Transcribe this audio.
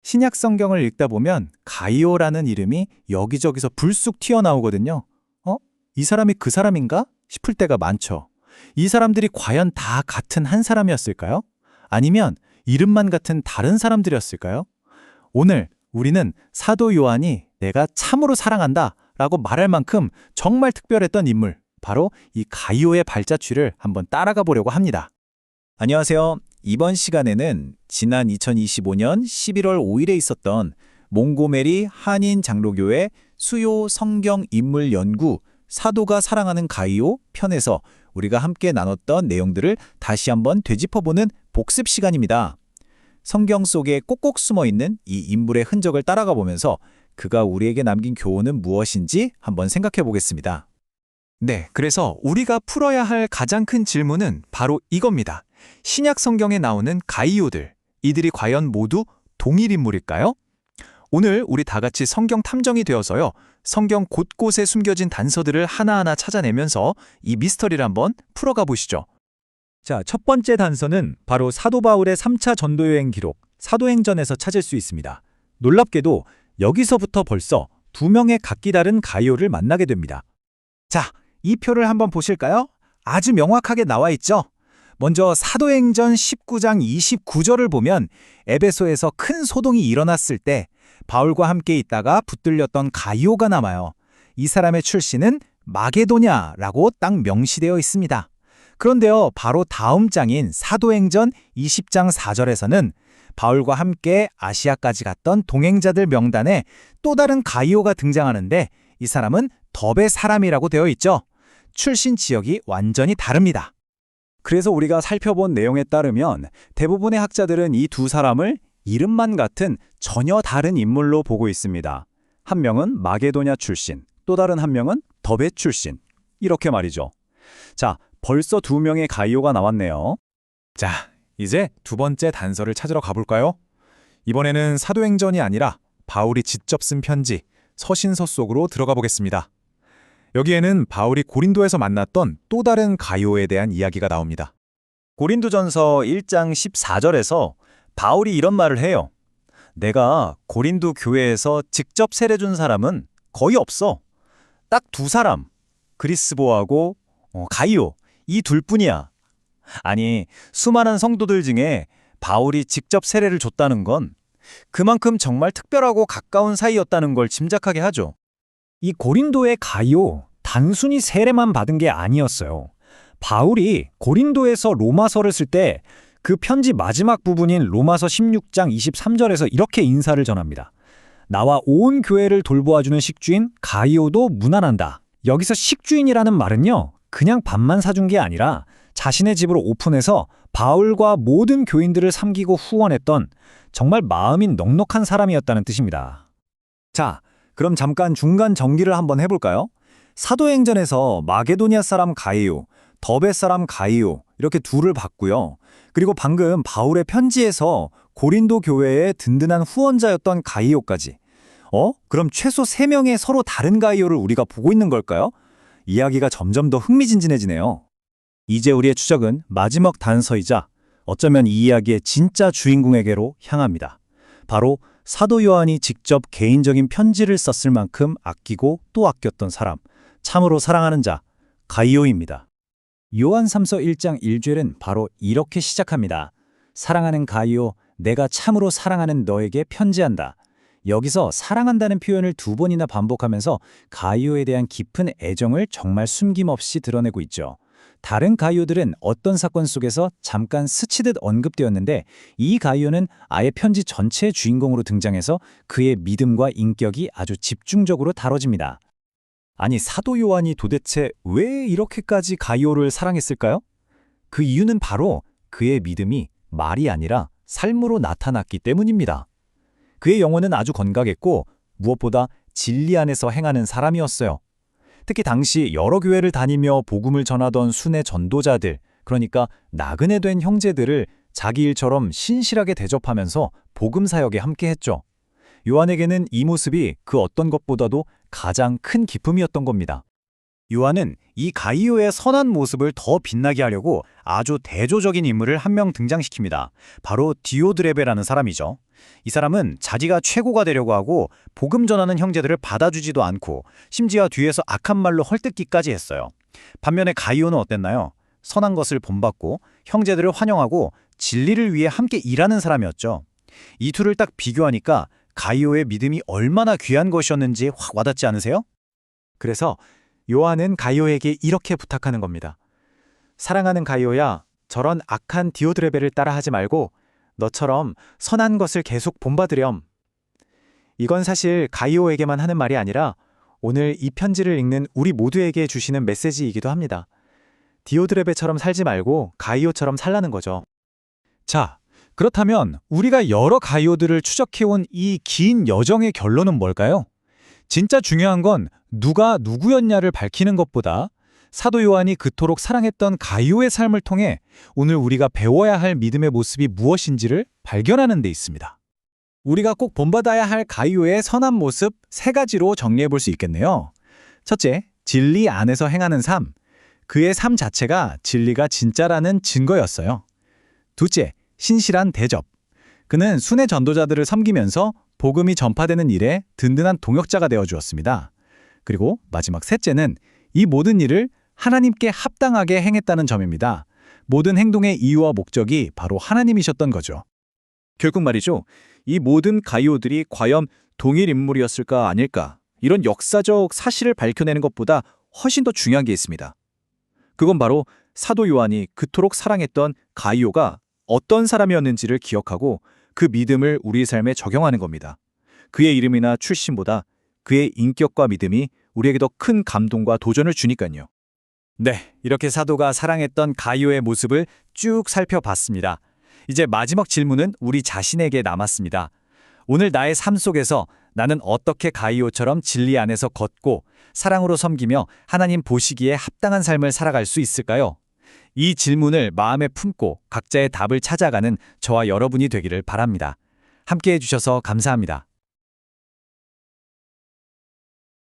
신약 성경을 읽다 보면 가이오라는 이름이 여기저기서 불쑥 튀어나오거든요. 이 사람이 그 사람인가 싶을 때가 많죠. 이 사람들이 과연 다 같은 한 사람이었을까요? 아니면 이름만 같은 다른 사람들이었을까요? 오늘 우리는 사도 요한이 내가 참으로 사랑한다 라고 말할 만큼 정말 특별했던 인물, 바로 이 가이오의 발자취를 한번 따라가 보려고 합니다. 안녕하세요. 이번 시간에는 지난 2025년 11월 5일에 있었던 몽고메리 한인 장로교회 수요 성경 인물 연구 사도가 사랑하는 가이오 편에서 우리가 함께 나눴던 내용들을 다시 한번 되짚어보는 복습 시간입니다. 성경 속에 꼭꼭 숨어있는 이 인물의 흔적을 따라가 보면서 그가 우리에게 남긴 교훈은 무엇인지 한번 생각해 보겠습니다. 네, 그래서 우리가 풀어야 할 가장 큰 질문은 바로 이겁니다. 신약 성경에 나오는 가이오들, 이들이 과연 모두 동일 인물일까요? 오늘 우리 다 같이 성경 탐정이 되어서요, 성경 곳곳에 숨겨진 단서들을 하나하나 찾아내면서 이 미스터리를 한번 풀어가 보시죠. 자, 첫 번째 단서는 바로 사도 바울의 3차 전도여행 기록, 사도행전에서 찾을 수 있습니다. 놀랍게도 여기서부터 벌써 두 명의 각기 다른 가이오를 만나게 됩니다. 자, 이 표를 한번 보실까요? 아주 명확하게 나와 있죠? 먼저 사도행전 19장 29절을 보면 에베소에서 큰 소동이 일어났을 때 바울과 함께 있다가 붙들렸던 가이오가 남아요. 이 사람의 출신은 마게도냐라고 딱 명시되어 있습니다. 그런데요, 바로 다음 장인 사도행전 20장 4절에서는 바울과 함께 아시아까지 갔던 동행자들 명단에 또 다른 가이오가 등장하는데 이 사람은 더베 사람이라고 되어 있죠. 출신 지역이 완전히 다릅니다. 그래서 우리가 살펴본 내용에 따르면 대부분의 학자들은 이 두 사람을 이름만 같은 전혀 다른 인물로 보고 있습니다. 한 명은 마게도냐 출신, 또 다른 한 명은 더베 출신. 이렇게 말이죠. 자, 벌써 두 명의 가이오가 나왔네요. 자, 이제 두 번째 단서를 찾으러 가볼까요? 이번에는 사도행전이 아니라 바울이 직접 쓴 편지, 서신서 속으로 들어가 보겠습니다. 여기에는 바울이 고린도에서 만났던 또 다른 가이오에 대한 이야기가 나옵니다. 고린도전서 1장 14절에서 바울이 이런 말을 해요. 내가 고린도 교회에서 직접 세례준 사람은 거의 없어. 딱 두 사람, 그리스보하고 가이오, 이 둘뿐이야. 아니, 수많은 성도들 중에 바울이 직접 세례를 줬다는 건 그만큼 정말 특별하고 가까운 사이였다는 걸 짐작하게 하죠. 이 고린도의 가이오, 단순히 세례만 받은 게 아니었어요. 바울이 고린도에서 로마서를 쓸 때 그 편지 마지막 부분인 로마서 16장 23절에서 이렇게 인사를 전합니다. 나와 온 교회를 돌보아주는 식주인 가이오도 문안한다. 여기서 식주인이라는 말은요, 그냥 밥만 사준 게 아니라 자신의 집으로 오픈해서 바울과 모든 교인들을 섬기고 후원했던 정말 마음이 넉넉한 사람이었다는 뜻입니다. 자, 그럼 잠깐 중간 정리를 한번 해볼까요? 사도행전에서 마게도냐 사람 가이오, 더베 사람 가이오 이렇게 둘을 봤고요. 그리고 방금 바울의 편지에서 고린도 교회의 든든한 후원자였던 가이오까지. 그럼 최소 3명의 서로 다른 가이오를 우리가 보고 있는 걸까요? 이야기가 점점 더 흥미진진해지네요. 이제 우리의 추적은 마지막 단서이자 어쩌면 이 이야기의 진짜 주인공에게로 향합니다. 바로 사도 요한이 직접 개인적인 편지를 썼을 만큼 아끼고 또 아꼈던 사람, 참으로 사랑하는 자, 가이오입니다. 요한 3서 1장 1절은 바로 이렇게 시작합니다. 사랑하는 가이오, 내가 참으로 사랑하는 너에게 편지한다. 여기서 사랑한다는 표현을 2번이나 반복하면서 가이오에 대한 깊은 애정을 정말 숨김없이 드러내고 있죠. 다른 가이오들은 어떤 사건 속에서 잠깐 스치듯 언급되었는데 이 가이오는 아예 편지 전체의 주인공으로 등장해서 그의 믿음과 인격이 아주 집중적으로 다뤄집니다. 아니, 사도 요한이 도대체 왜 이렇게까지 가이오를 사랑했을까요? 그 이유는 바로 그의 믿음이 말이 아니라 삶으로 나타났기 때문입니다. 그의 영혼은 아주 건강했고 무엇보다 진리 안에서 행하는 사람이었어요. 특히 당시 여러 교회를 다니며 복음을 전하던 순회 전도자들, 그러니까 나그네 된 형제들을 자기 일처럼 신실하게 대접하면서 복음 사역에 함께했죠. 요한에게는 이 모습이 그 어떤 것보다도 가장 큰 기쁨이었던 겁니다. 요한은 이 가이오의 선한 모습을 더 빛나게 하려고 아주 대조적인 인물을 한 명 등장시킵니다. 바로 디오드레베라는 사람이죠. 이 사람은 자기가 최고가 되려고 하고 복음 전하는 형제들을 받아주지도 않고 심지어 뒤에서 악한 말로 헐뜯기까지 했어요. 반면에 가이오는 어땠나요? 선한 것을 본받고 형제들을 환영하고 진리를 위해 함께 일하는 사람이었죠. 이 둘을 딱 비교하니까 가이오의 믿음이 얼마나 귀한 것이었는지 확 와닿지 않으세요? 그래서 요한은 가이오에게 이렇게 부탁하는 겁니다. 사랑하는 가이오야, 저런 악한 디오드레베를 따라하지 말고 너처럼 선한 것을 계속 본받으렴. 이건 사실 가이오에게만 하는 말이 아니라 오늘 이 편지를 읽는 우리 모두에게 주시는 메시지이기도 합니다. 디오드레베처럼 살지 말고 가이오처럼 살라는 거죠. 자, 그렇다면 우리가 여러 가이오들을 추적해온 이 긴 여정의 결론은 뭘까요? 진짜 중요한 건 누가 누구였냐를 밝히는 것보다 사도 요한이 그토록 사랑했던 가이오의 삶을 통해 오늘 우리가 배워야 할 믿음의 모습이 무엇인지를 발견하는 데 있습니다. 우리가 꼭 본받아야 할 가이오의 선한 모습 3가지로 정리해 볼 수 있겠네요. 첫째, 진리 안에서 행하는 삶. 그의 삶 자체가 진리가 진짜라는 증거였어요. 둘째, 신실한 대접. 그는 순회 전도자들을 섬기면서 복음이 전파되는 일에 든든한 동역자가 되어 주었습니다. 그리고 마지막 셋째는 이 모든 일을 하나님께 합당하게 행했다는 점입니다. 모든 행동의 이유와 목적이 바로 하나님이셨던 거죠. 결국 말이죠. 이 모든 가이오들이 과연 동일 인물이었을까 아닐까? 이런 역사적 사실을 밝혀내는 것보다 훨씬 더 중요한 게 있습니다. 그건 바로 사도 요한이 그토록 사랑했던 가이오가 어떤 사람이었는지를 기억하고 그 믿음을 우리 삶에 적용하는 겁니다. 그의 이름이나 출신보다 그의 인격과 믿음이 우리에게 더 큰 감동과 도전을 주니까요. 네, 이렇게 사도가 사랑했던 가이오의 모습을 쭉 살펴봤습니다. 이제 마지막 질문은 우리 자신에게 남았습니다. 오늘 나의 삶 속에서 나는 어떻게 가이오처럼 진리 안에서 걷고 사랑으로 섬기며 하나님 보시기에 합당한 삶을 살아갈 수 있을까요? 이 질문을 마음에 품고 각자의 답을 찾아가는 저와 여러분이 되기를 바랍니다. 함께해 주셔서 감사합니다.